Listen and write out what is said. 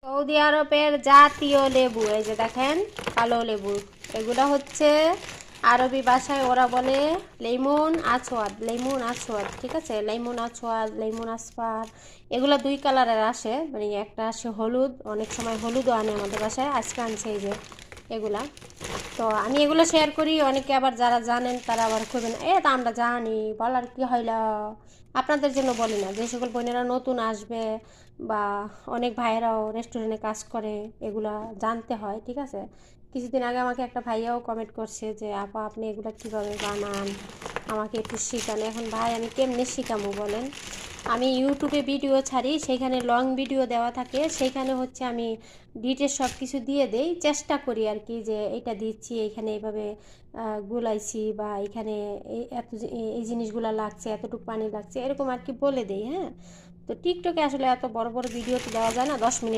Saudi আরবের জাতীয় লেবু, এই যে দেখেন কালো লেবু। এগুলো হচ্ছে আরবি ভাষায় ওরা বলে লেমন আছোয়াদ, লেমন আছোয়াদ, ঠিক আছে, লেমন আছোয়াদ, লেমন আসফার। এগুলো দুই কালারের আসে, মানে একটা আসে হলুদ, অনেক সময় হলুদও আনে আমাদের বাসায়, আজকে আনছে এই যে এগুলা। তো আমি এগুলো শেয়ার করি, অনেকে আবার যারা জানেন তারা আবার করবেন তা আমরা জানি বলার কি হইল, আপনাদের জন্য বলি না, যে সকল বোনেরা নতুন আসবে বা অনেক ভাইয়েরাও রেস্টুরেন্টে কাজ করে, এগুলা জানতে হয়, ঠিক আছে। কিছুদিন আগে আমাকে একটা ভাইয়াও কমেন্ট করছে যে আপা আপনি এগুলো কীভাবে বানান, আমাকে একটু শেখান। এখন ভাই আমি কেমনে শেখামো বলেন? আমি ইউটিউবে ভিডিও ছাড়ি, সেইখানে লং ভিডিও দেওয়া থাকে, সেইখানে হচ্ছে আমি ডিটেলস সব কিছু দিয়ে দেই, চেষ্টা করি আর কি, যে এটা দিচ্ছি এইখানে এইভাবে গুলাইছি, বা এখানে এই জিনিসগুলো লাগছে, এতটুকু পানি লাগছে, এরকম আর কি বলে দেই, হ্যাঁ। তো টিকটকে আসলে এত বড় বড় ভিডিও তো দেওয়া যায় না, 10 মিনিট